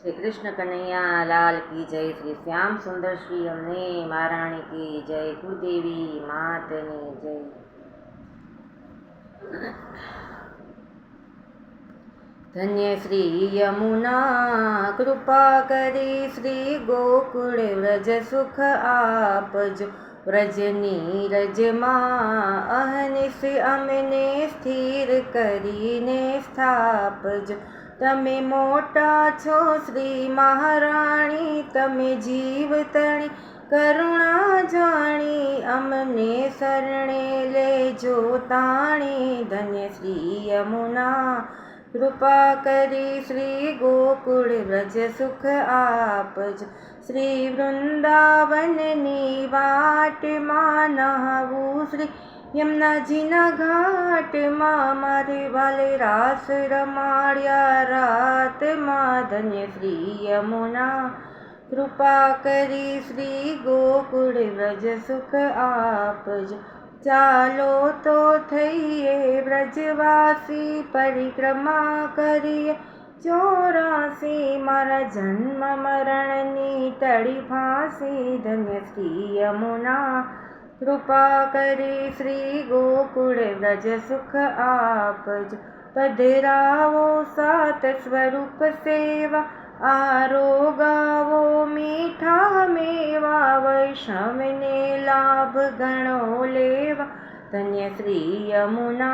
श्री कृष्ण कन्हैया लाल की जय। श्री श्याम सुंदर श्री अम्ने महाराणी की जय। कुलदेवी मातनी जय। धन्य श्री यमुना कृपा करी श्री गोकुल व्रज सुख आपजो। व्रज नीरज मां अहनिश अमने स्थिर करीने स्थापजो। तमे मोटा छो श्री महाराणी तमे जीवतणी करुणा जाणी अमने शरणे लेजो ताणी। धन्य श्री यमुना कृपा करी श्री गोकुल व्रज सुख आपजो। श्री वृंदावननी वाट मां नहावू श्री यमुनाजीना घाट मां मारे वाले रास रमाड़िया रात मां। धन्य श्री यमुना कृपा करी श्री गोकुल व्रज सुख आपजो। चालो तो थईए व्रजवासी परिक्रमा करिए 84 मारा जन्म मरणनी टળી फांसी। धन्य श्री यमुना कृपा करी श्री गोकुल व्रज सुख आपजो। पधरावो सात स्वरूप सेवा आरोगावो मीठा मेवा वैष्णवने लाभ गणो लेवा। धन्य श्री यमुना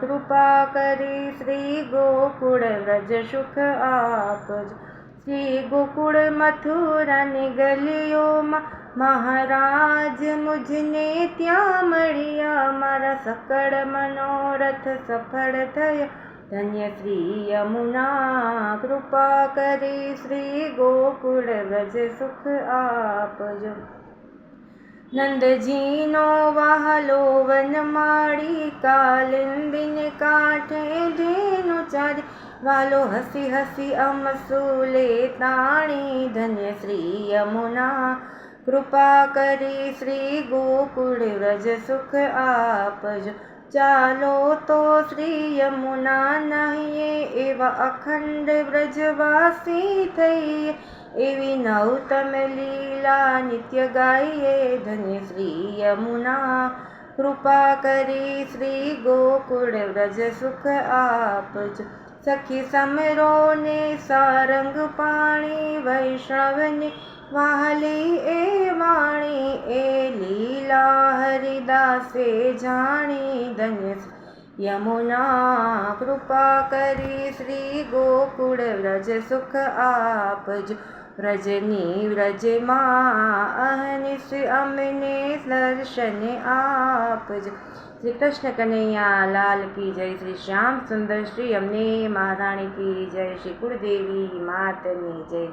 कृपा करी श्री गोकुल व्रज सुख आपजो। श्री गोकुल मथुरा ने गलियों में महाराज मुझने त्या मळिया मारा सकळ मनोरथ सफल थया। धन्य श्री यमुना कृपा करी श्री गोकुल व्रज सुख आपजो। नंदजीनो वाहलो वनमाळी कालिंदीने काठे धेनु चारी वालो हसी हसी अमसूले ताणी। धन्य श्री यमुना कृपा करी श्री गोकुल व्रज सुख आपजो। चालो तो श्री यमुना नहिए एवा अखंड व्रजवासी थईए एवी नवतम लीला नित्य गाइए। धन्य श्री यमुना कृपा करी श्री गोकुल व्रज सुख आपजो। सखी समरो ने सारंग पाणी वैष्णवने वाहली ए वाणी ए लीला हरिदासे जानी। धन्य यमुना कृपा करी श्री गोकुल व्रज सुख आपजो। व्रजनी व्रज मां अहनिश अमने दर्शन आपजो। श्री कृष्ण कन्हैया लाल की जय। श्री श्याम सुंदर श्री अम्ने महाराणी की जय। श्री कुलदेवी मातनी जय।